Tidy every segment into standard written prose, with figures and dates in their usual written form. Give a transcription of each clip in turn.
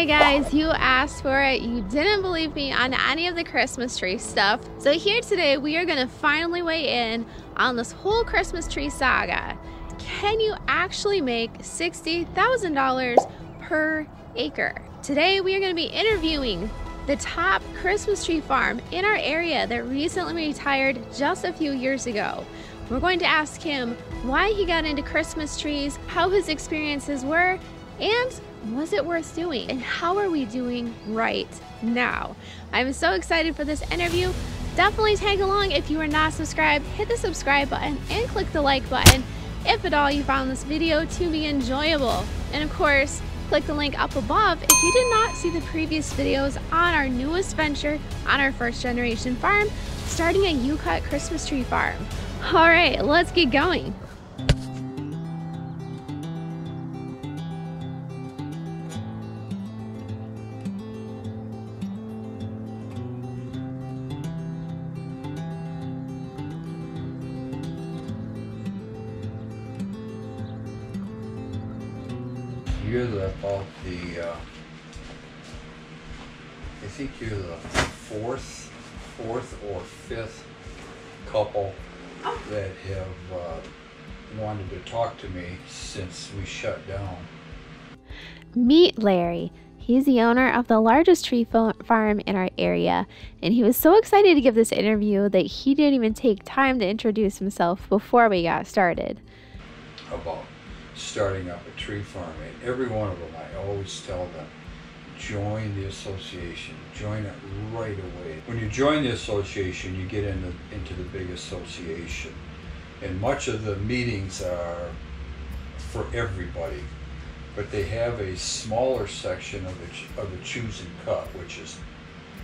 Alright guys, you asked for it. You didn't believe me on any of the Christmas tree stuff. So here today we are going to finally weigh in on this whole Christmas tree saga. Can you actually make $60,000 per acre? Today we are going to be interviewing the top Christmas tree farm in our area that recently retired just a few years ago. We're going to ask him why he got into Christmas trees, how his experiences were, and was it worth doing? And how are we doing right now? I'm so excited for this interview. Definitely tag along if you are not subscribed. Hit the subscribe button and click the like button if at all you found this video to be enjoyable. And of course, click the link up above if you did not see the previous videos on our newest venture on our first generation farm, starting a U-cut Christmas tree farm. All right, let's get going. You're about the, I think you're the fourth or fifth couple that have wanted to talk to me since we shut down. Meet Larry. He's the owner of the largest tree farm in our area, and he was so excited to give this interview that he didn't even take time to introduce himself before we got started. About starting up a tree farm, and every one of them I always tell them, join the association, join it right away. When you join the association, you get into the big association, and much of the meetings are for everybody, but they have a smaller section of the choose and cut, which is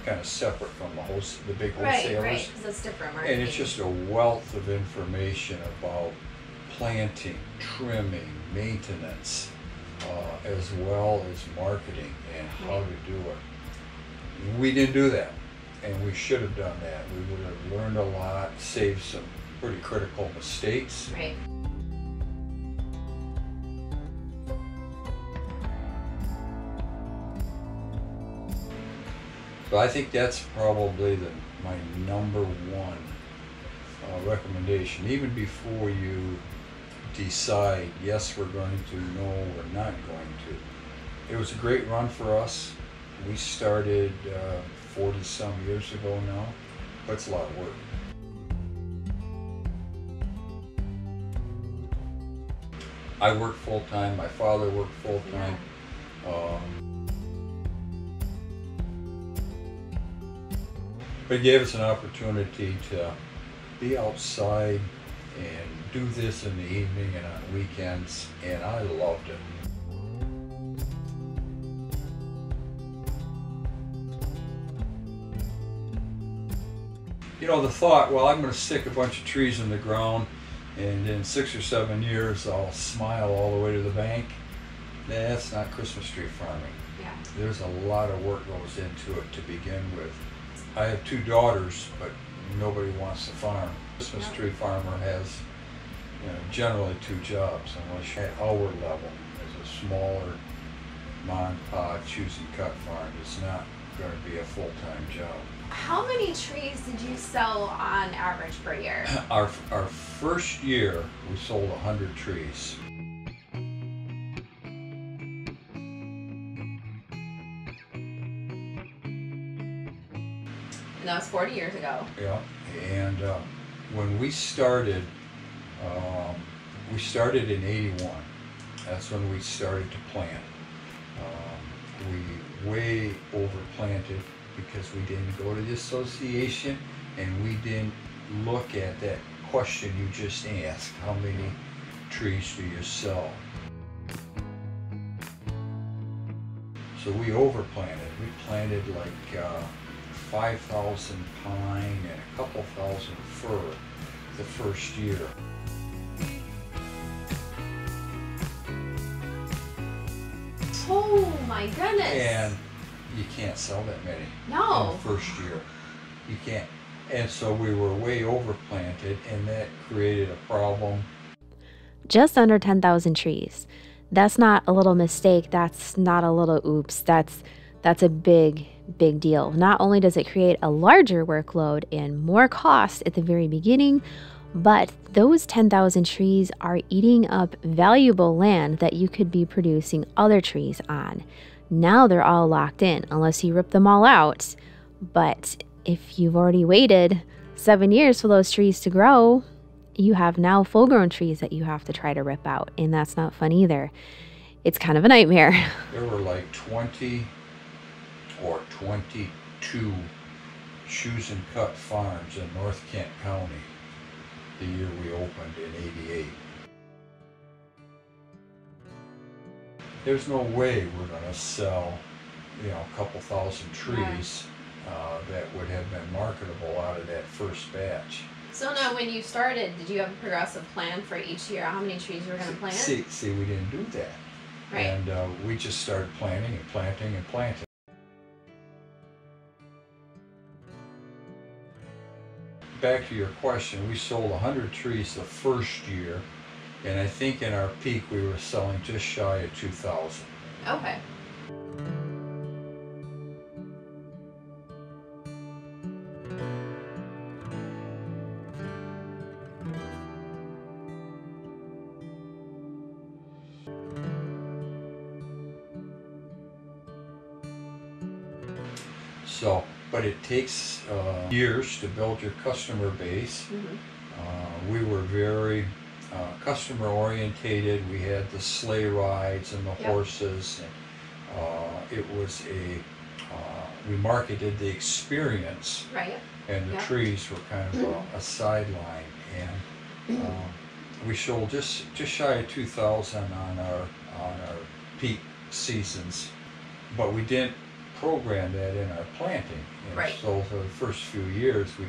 kind of separate from the big wholesalers. Right, because it's different marketing. And it's just a wealth of information about planting, trimming, maintenance, as well as marketing and how to do it. We didn't do that, and we should have done that. We would have learned a lot, saved some pretty critical mistakes. Right. So I think that's probably my number one recommendation, even before you decide, yes, we're going to, no, we're not going to. It was a great run for us. We started 40 some years ago now, but it's a lot of work. I work full-time, my father worked full-time. But it gave us an opportunity to be outside and do this in the evening and on weekends, and I loved it. You know, the thought, well, I'm going to stick a bunch of trees in the ground and in 6 or 7 years I'll smile all the way to the bank. That's not Christmas tree farming. Yeah. There's a lot of work goes into it to begin with. I have 2 daughters, but nobody wants to farm. Christmas tree farmer has, generally 2 jobs, unless you're at our level. As a smaller mom-and-pop choose and cut farm, it's not going to be a full-time job. How many trees did you sell on average per year? Our first year, we sold 100 trees. And that was 40 years ago. Yeah, and when we started in '81. That's when we started to plant. We way overplanted because we didn't go to the association and we didn't look at that question you just asked, how many trees do you sell? So we overplanted. We planted like 5,000 pine and a couple thousand fir the first year. Oh my goodness. And you can't sell that many No. in the first year. You can't. And so we were way overplanted, and that created a problem. Just under 10,000 trees. That's not a little mistake. That's not a little oops. That's a big deal. Not only does it create a larger workload and more cost at the very beginning, but those 10,000 trees are eating up valuable land that you could be producing other trees on. Now they're all locked in unless you rip them all out. But if you've already waited 7 years for those trees to grow, you have now full-grown trees that you have to try to rip out, and that's not fun either. It's kind of a nightmare. There were like 20 or 22 choose and cut farms in North Kent County the year we opened in '88. There's no way we're going to sell, a couple thousand trees that would have been marketable out of that first batch. So now when you started, did you have a progressive plan for each year, how many trees you were going to plant? See, we didn't do that. Right. And we just started planting and planting and planting. Back to your question, we sold 100 trees the first year, and I think in our peak we were selling just shy of 2,000. Okay. So, but it takes years to build your customer base. We were very customer orientated. We had the sleigh rides and the horses, and it was we marketed the experience, and the trees were kind of a sideline, and we sold just shy of 2,000 on our peak seasons, but we didn't program that in our planting. And so for the first few years we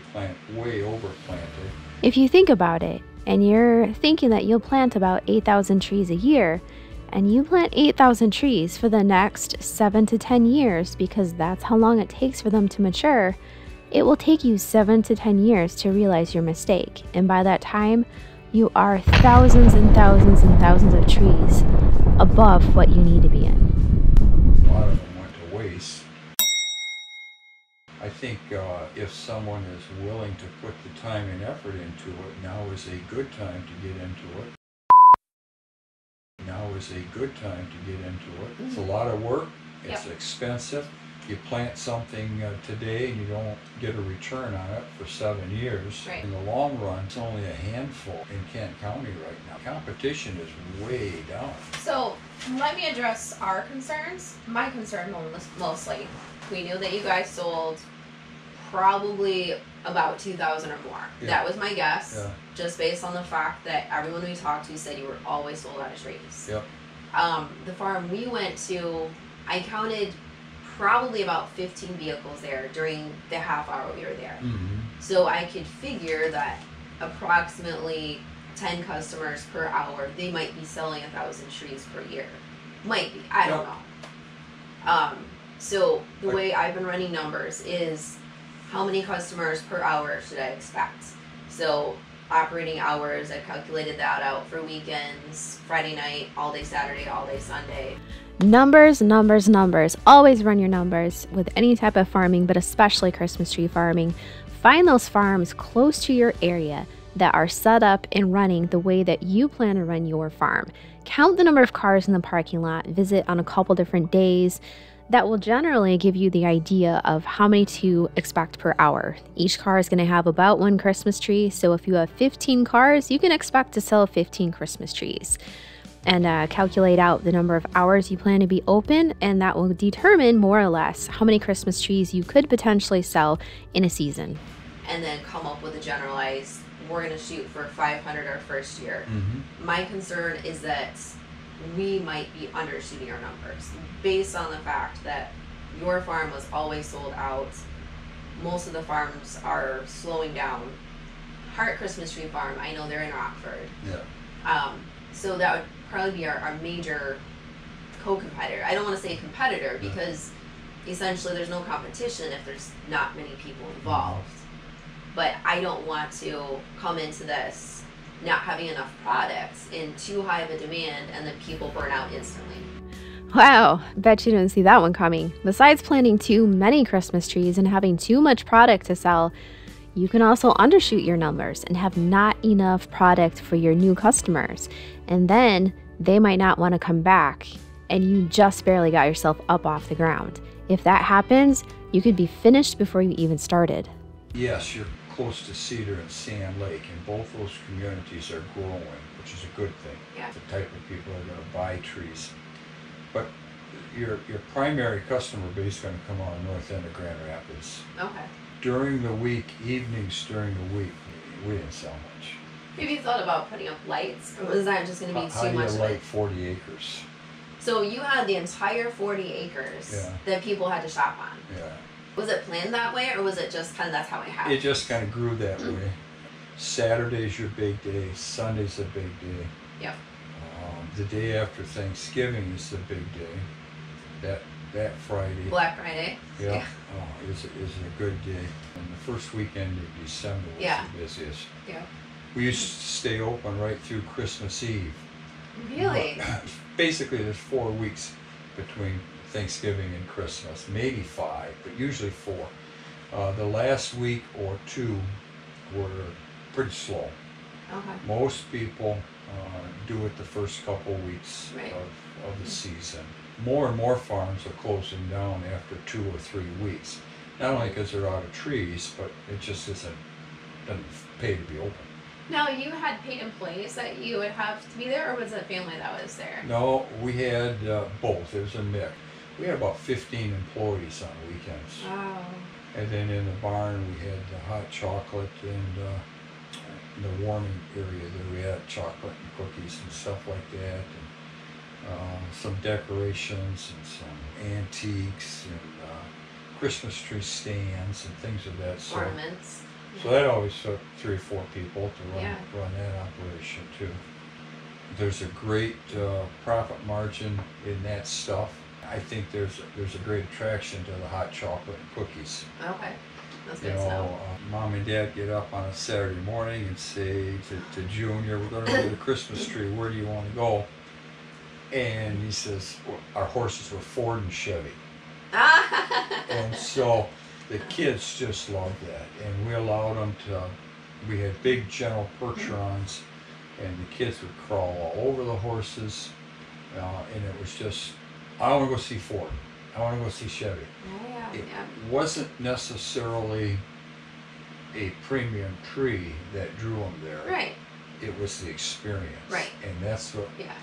way over planted. If you think about it, and you're thinking that you'll plant about 8,000 trees a year, and you plant 8,000 trees for the next 7 to 10 years, because that's how long it takes for them to mature, it will take you 7 to 10 years to realize your mistake. And by that time, you are thousands and thousands and thousands of trees above what you need to be in. A lot of them went to waste. I think if someone is willing to put the time and effort into it, now is a good time to get into it. Now is a good time to get into it. It's a lot of work. It's expensive. You plant something today and you don't get a return on it for 7 years. In the long run, it's only a handful in Kent County right now. Competition is way down. So let me address our concerns. My concern mostly, we knew that you guys sold probably about 2,000 or more. That was my guess, just based on the fact that everyone we talked to said you were always sold out of trees. The farm we went to, I counted probably about 15 vehicles there during the half hour we were there. So I could figure that approximately 10 customers per hour, they might be selling 1,000 trees per year. Might be, I don't know. So the way I've been running numbers is how many customers per hour should I expect? So operating hours, I calculated that out for weekends, Friday night, all day Saturday, all day Sunday. Numbers, numbers, numbers. Always run your numbers with any type of farming, but especially Christmas tree farming. Find those farms close to your area that are set up and running the way that you plan to run your farm. Count the number of cars in the parking lot, visit on a couple different days. That will generally give you the idea of how many to expect per hour. Each car is going to have about 1 Christmas tree, so if you have 15 cars, you can expect to sell 15 Christmas trees. And calculate out the number of hours you plan to be open, and that will determine more or less how many Christmas trees you could potentially sell in a season. And then come up with a generalized, we're going to shoot for 500 our first year. My concern is that we might be undershooting our numbers based on the fact that your farm was always sold out. Most of the farms are slowing down. Heart Christmas Tree Farm, I know they're in Rockford. So that would probably be our major co-competitor. I don't want to say competitor because essentially there's no competition if there's not many people involved. But I don't want to come into this not having enough products in too high of a demand, and then people burn out instantly. Wow, bet you didn't see that one coming. Besides planting too many Christmas trees and having too much product to sell, you can also undershoot your numbers and have not enough product for your new customers. And then they might not want to come back, and you just barely got yourself up off the ground. If that happens, you could be finished before you even started. Yes, you're close to Cedar and Sand Lake, and both those communities are growing, which is a good thing. Yeah. The type of people are going to buy trees. But your primary customer base is going to come on the north end of Grand Rapids. Okay. During the week, evenings during the week, we didn't sell much. Have you thought about putting up lights, or was that just going to be How too do you much of light it? 40 acres? So you had the entire 40 acres Yeah. that people had to shop on. Yeah. Was it planned that way, or was it just kind of that's how it happened? It just kind of grew that way. Saturday's your big day. Sunday's a big day. Yep. The day after Thanksgiving is the big day. That Friday. Black Friday. Yeah. Is a good day. And the first weekend of December was the busiest. Yeah. We used to stay open right through Christmas Eve. Really? Basically, there's 4 weeks between Thanksgiving and Christmas, maybe 5, but usually 4. The last week or 2 were pretty slow. Okay. Most people do it the first couple weeks of the season. More and more farms are closing down after 2 or 3 weeks. Not only because they're out of trees, but it just doesn't pay to be open. Now, you had paid employees that you would have to be there, or was it family that was there? No, we had both. It was a mix. We had about 15 employees on weekends. Wow. And then in the barn, we had the hot chocolate and the warming area there. We had chocolate and cookies and stuff like that. And some decorations and some antiques and Christmas tree stands and things of that sort. Ornaments. So that always took 3 or 4 people to Yeah. run that operation too. There's a great profit margin in that stuff. I think there's a great attraction to the hot chocolate and cookies. Okay. That's good You to know. know, Mom and Dad get up on a Saturday morning and say to Junior, we're going to go to the Christmas tree. Where do you want to go? And he says, well, our horses were Ford and Chevy. And so the kids just loved that. And we allowed them to, we had big General Percherons, and the kids would crawl all over the horses. And it was just, I want to go see Ford. I want to go see Chevy. It wasn't necessarily a premium tree that drew them there. Right. It was the experience. Right. And that's what. Yeah.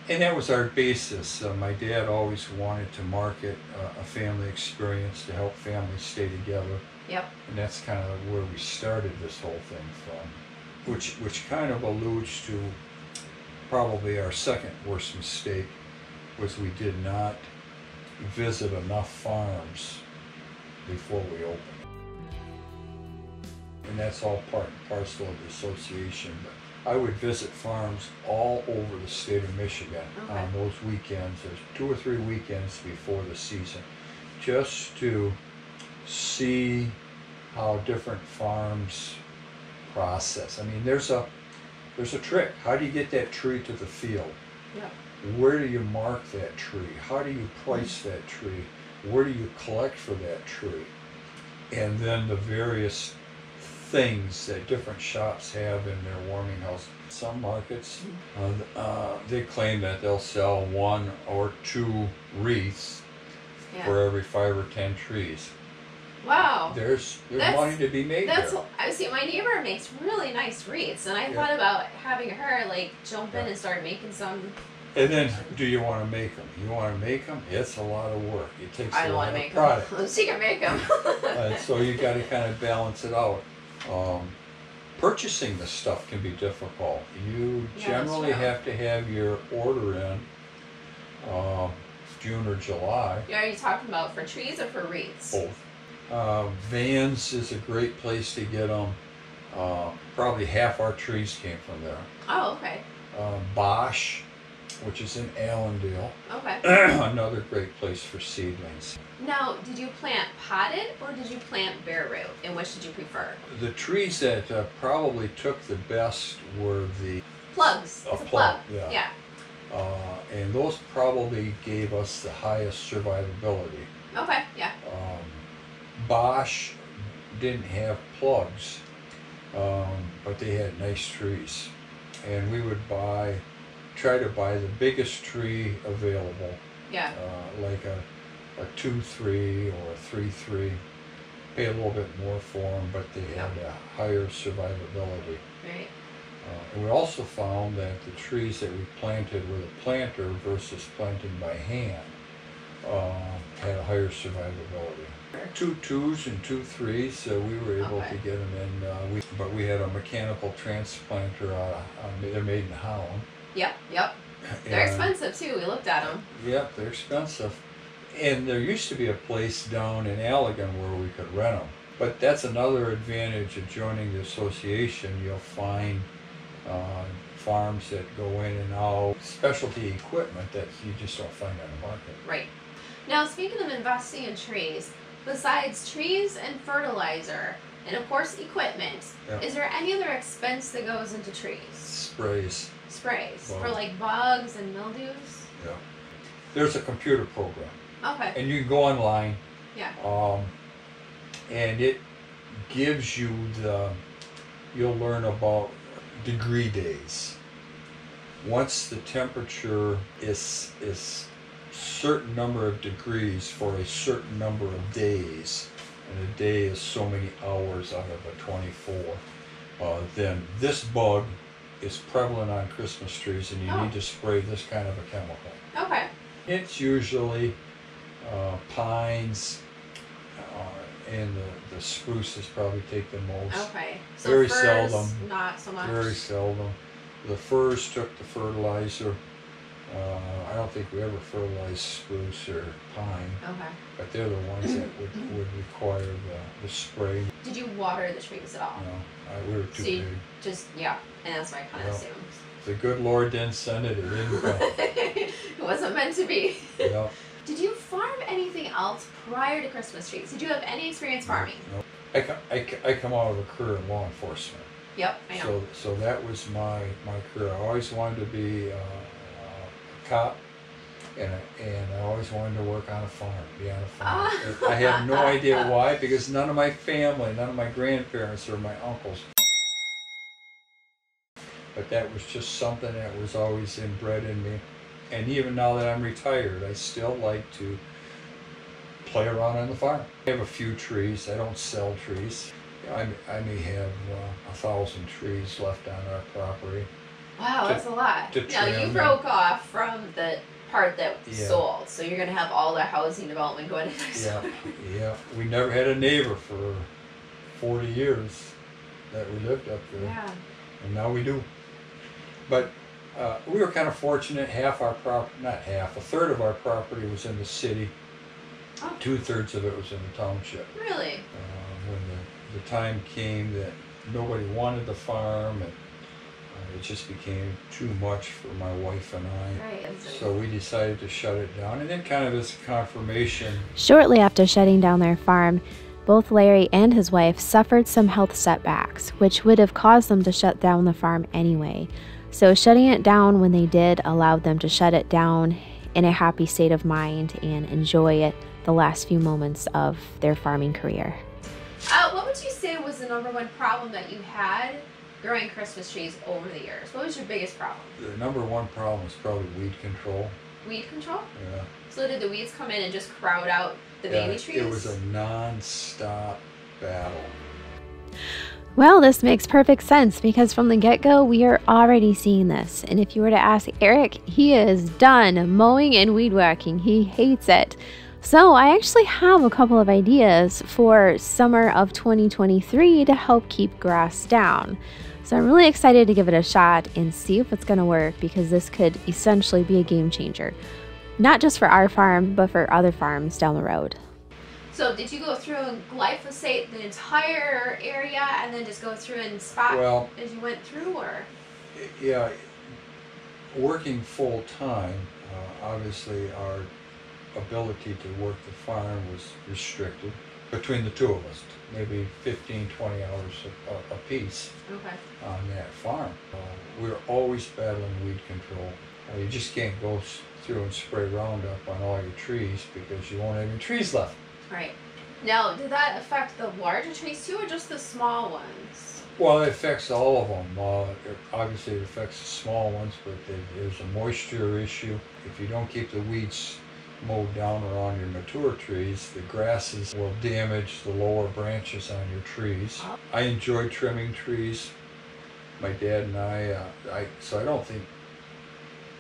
And that was our basis. My dad always wanted to market a family experience to help families stay together. Yep. And that's kind of where we started this whole thing from, which kind of alludes to probably our second worst mistake, was we did not visit enough farms before we opened. And that's all part and parcel of the association. But I would visit farms all over the state of Michigan on those weekends. There's 2 or 3 weekends before the season, just to see how different farms process. I mean, there's a trick. How do you get that tree to the field? Yep. Where do you mark that tree? How do you price that tree? Where do you collect for that tree? And then the various things that different shops have in their warming house. Some markets, they claim that they'll sell 1 or 2 wreaths for every 5 or 10 trees. Wow. There's money to be made there. I see. My neighbor makes really nice wreaths, and I thought about having her jump in and start making some. And then, do you want to make them? You want to make them? It's a lot of work. It takes a lot of product. She can make them. So you got to kind of balance it out. Purchasing the stuff can be difficult. You generally have to have your order in June or July. Are you talking about for trees or for wreaths? Both. Vans is a great place to get them. Probably half our trees came from there. Oh, okay. Bosch which is in Allendale. Okay. Another great place for seedlings. Now, did you plant potted or did you plant bare root? And which did you prefer? The trees that probably took the best were the Plugs. It's a plug. Yeah. And those probably gave us the highest survivability. Okay, yeah. Bosch didn't have plugs, but they had nice trees. And we would try to buy the biggest tree available. Yeah. Like a 2-3 or a 3-3. Pay a little bit more for them, but they had a higher survivability. Right. And we also found that the trees that we planted with a planter versus planting by hand had a higher survivability. 2 2s and 2 3s, so we were able to get them in. But we had a mechanical transplanter. They're made in Holland. Yep. They're expensive too. We looked at them. Yep, they're expensive. And there used to be a place down in Allegan where we could rent them. But that's another advantage of joining the association. You'll find farms that go in and out, specialty equipment that you just don't find on the market. Right. Now, speaking of investing in trees, besides trees and fertilizer, and of course equipment, is there any other expense that goes into trees? Sprays. For like bugs and mildews? Yeah. There's a computer program. Okay. And you can go online. Yeah. And it gives you you'll learn about degree days. Once the temperature is certain number of degrees for a certain number of days, and a day is so many hours out of a 24, then this bug is prevalent on Christmas trees and you need to spray this kind of a chemical. Okay. It's usually pines, and the spruces probably take the most. Okay. So very firs, seldom. Not so much. Very seldom. The firs took the fertilizer. I don't think we ever fertilized spruce or pine. Okay. But they're the ones that would require the spray. Did you water the trees at all? No, we were too big. And that's what I kind of assumed. The good Lord didn't send it. It didn't come. It wasn't meant to be. Yep. Did you farm anything else prior to Christmas trees? Did you have any experience farming? No. I come out of a career in law enforcement. Yep, I know. So that was my career. I always wanted to be a cop, and I always wanted to work on a farm, be on a farm. I have no idea why, because none of my family, none of my grandparents or my uncles. But that was just something that was always inbred in me. And even now that I'm retired, I still like to play around on the farm. I have a few trees. I don't sell trees. I may have 1,000 trees left on our property. Wow, that's a lot. Now, you broke off from the part that sold, so you're going to have all the housing development going in there. Yeah. We never had a neighbor for 40 years that we lived up there. Yeah. And now we do. But we were kind of fortunate. Half our property, not half, a third of our property was in the city. 2/3 of it was in the township. Really? When the time came that nobody wanted the farm, and it just became too much for my wife and I. Right. So we decided to shut it down, and then kind of as confirmation. Shortly after shutting down their farm, both Larry and his wife suffered some health setbacks, which would have caused them to shut down the farm anyway. So shutting it down when they did allowed them to shut it down in a happy state of mind and enjoy it the last few moments of their farming career. What would you say was the #1 problem that you had growing Christmas trees over the years? What was your biggest problem? The #1 problem is probably weed control. Weed control? Yeah. So did the weeds come in and just crowd out the baby trees? It was a non-stop battle. Well, this makes perfect sense because from the get-go, we are already seeing this. And if you were to ask Eric, he is done mowing and weed whacking. He hates it. So I actually have a couple of ideas for summer of 2023 to help keep grass down. So I'm really excited to give it a shot and see if it's going to work, because this could essentially be a game changer. Not just for our farm, but for other farms down the road. So did you go through and glyphosate the entire area and then just go through and spot as you went through, or? Yeah. working full time, obviously our ability to work the farm was restricted between the two of us, maybe 15, 20 hours a piece on that farm. We were always battling weed control. You just can't go through and spray Roundup on all your trees because you won't have any trees left. Right. Now, did that affect the larger trees too, or just the small ones? Well, it affects all of them. Obviously, it affects the small ones, but there's a moisture issue. If you don't keep the weeds mowed down around your mature trees, the grasses will damage the lower branches on your trees. Oh. I enjoy trimming trees. My dad and so I don't think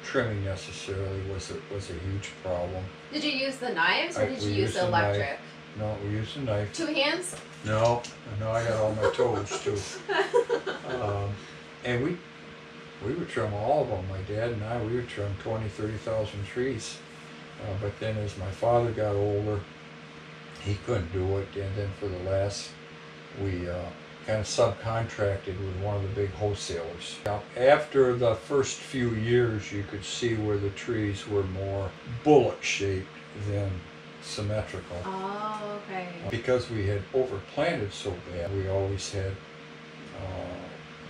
trimming necessarily was a huge problem. Did you use the knives, or did you use the electric? Knife. No, we used a knife. 2 hands? No, I got all my toes too. And we would trim all of them. My dad and we would trim 20, 30,000 trees. But then as my father got older, he couldn't do it. And then for the last, we kind of subcontracted with one of the big wholesalers. Now, after the first few years, you could see where the trees were more bullet-shaped than symmetrical. Oh, okay. Because we had overplanted so bad, we always had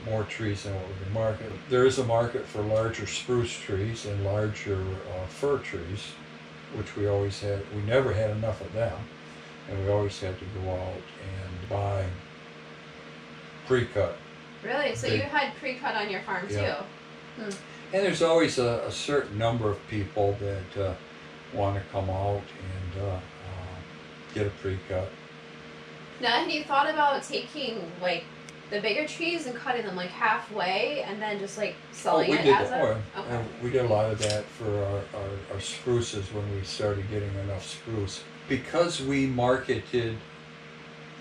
more trees than what we could market. There is a market for larger spruce trees and larger fir trees, which we always had. We never had enough of them, and we always had to go out and buy pre-cut. Really? So you had pre-cut on your farm too? And there's always a certain number of people that want to come out and get a pre-cut. Now, have you thought about taking like the bigger trees and cutting them like halfway and then just like selling it as a... Okay. We did a lot of that for our spruces when we started getting enough spruce. Because we marketed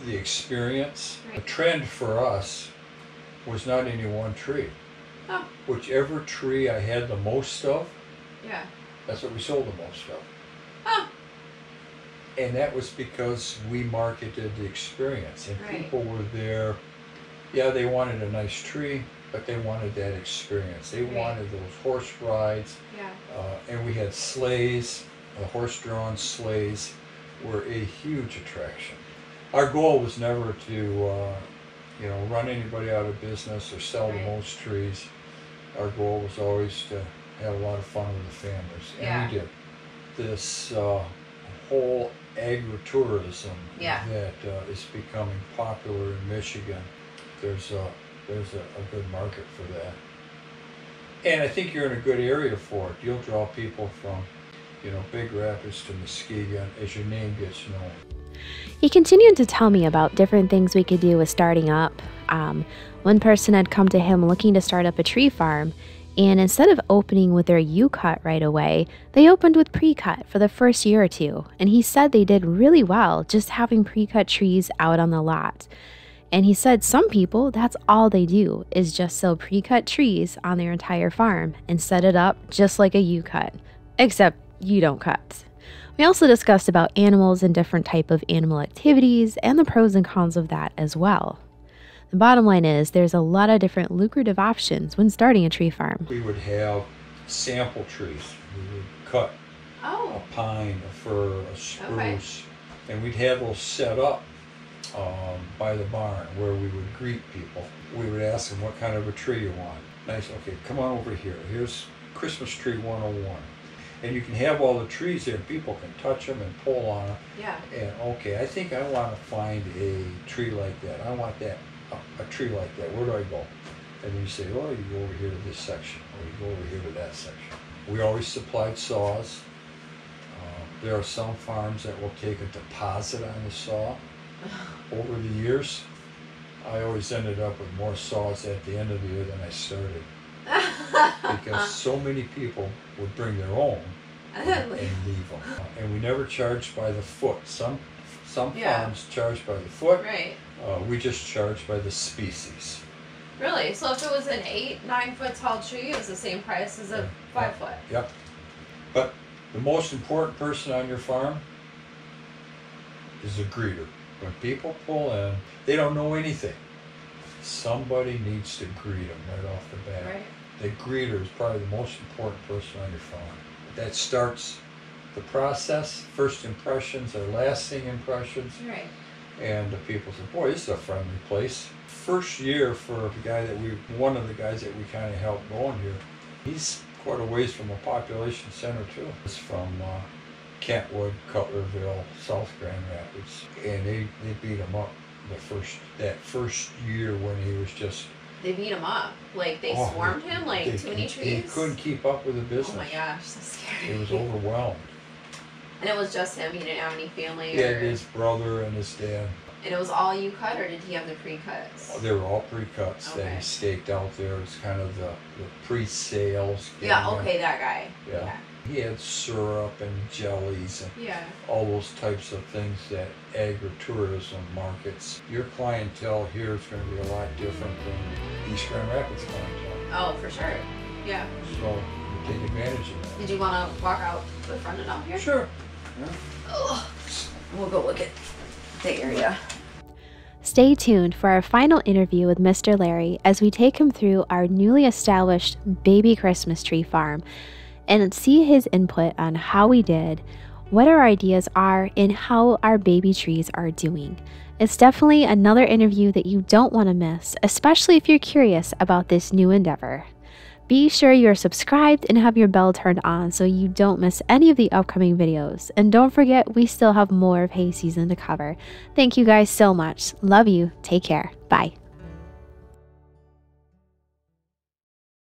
the experience, the trend for us was not any one tree. Oh. Whichever tree I had the most of, that's what we sold the most of. Oh. And that was because we marketed the experience, and people were there. Yeah, they wanted a nice tree, but they wanted that experience. They wanted those horse rides. And we had sleighs. The horse-drawn sleighs were a huge attraction. Our goal was never to, run anybody out of business or sell the most trees. Our goal was always to have a lot of fun with the families, and we did. This whole agritourism that is becoming popular in Michigan, there's a good market for that. And I think you're in a good area for it. You'll draw people from, Big Rapids to Muskegon as your name gets known. He continued to tell me about different things we could do with starting up. One person had come to him looking to start up a tree farm, and instead of opening with their U-cut right away, they opened with pre-cut for the first year or two, and he said they did really well just having pre-cut trees out on the lot. And he said some people, that's all they do, is just sell pre-cut trees on their entire farm and set it up just like a U-cut, except you don't cut. We also discussed about animals and different type of animal activities and the pros and cons of that as well. The bottom line is there's a lot of different lucrative options when starting a tree farm. We would have sample trees. We would cut a pine, a fir, a spruce, and we'd have those set up by the barn where we would greet people. We would ask them what kind of a tree you want. Nice, okay, come on over here. Here's Christmas tree 101. And you can have all the trees there, people can touch them and pull on them. And okay, I think I want to find a tree like that. I want that, a tree like that. Where do I go? And then you say, oh, you go over here to this section, or you go over here to that section. We always supplied saws. There are some farms that will take a deposit on the saw. Over the years, I always ended up with more saws at the end of the year than I started. Because so many people would bring their own and leave them. And we never charged by the foot. Some farms charge by the foot. We just charge by the species. Really? So if it was an 8-9 foot tall tree, it was the same price as a 5 foot? Yep. But the most important person on your farm is the greeter. When people pull in, they don't know anything. Somebody needs to greet them right off the bat. The greeter is probably the most important person on your farm. That starts the process. First impressions are lasting impressions. Right. And the people say, boy, this is a friendly place. First year for the guy that one of the guys that we kind of helped going here, he's quite a ways from a population center too. It's from Kentwood, Cutlerville, South Grand Rapids. And they beat him up that first year when he was just... They beat him up? Like they swarmed him like too many trees? He couldn't keep up with the business. Oh my gosh, so scary. He was overwhelmed. And it was just him? He didn't have any family? He had his brother and his dad. And it was all you cut, or did he have the pre-cuts? They were all pre-cuts that he staked out there. It's kind of the pre-sales. Yeah, okay, that guy. Yeah. He had syrup and jellies and all those types of things that agritourism markets. Your clientele here is going to be a lot different than East Grand Rapids clientele. Oh, for sure. Yeah. So you take advantage of that. Did you want to walk out the front and up here? Sure. Yeah. Oh, we'll go look at the area. Stay tuned for our final interview with Mr. Larry as we take him through our newly established baby Christmas tree farm and see his input on how we did, what our ideas are, and how our baby trees are doing. It's definitely another interview that you don't want to miss, especially if you're curious about this new endeavor. Be sure you're subscribed and have your bell turned on so you don't miss any of the upcoming videos. And don't forget, we still have more of hay season to cover. Thank you guys so much. Love you. Take care. Bye.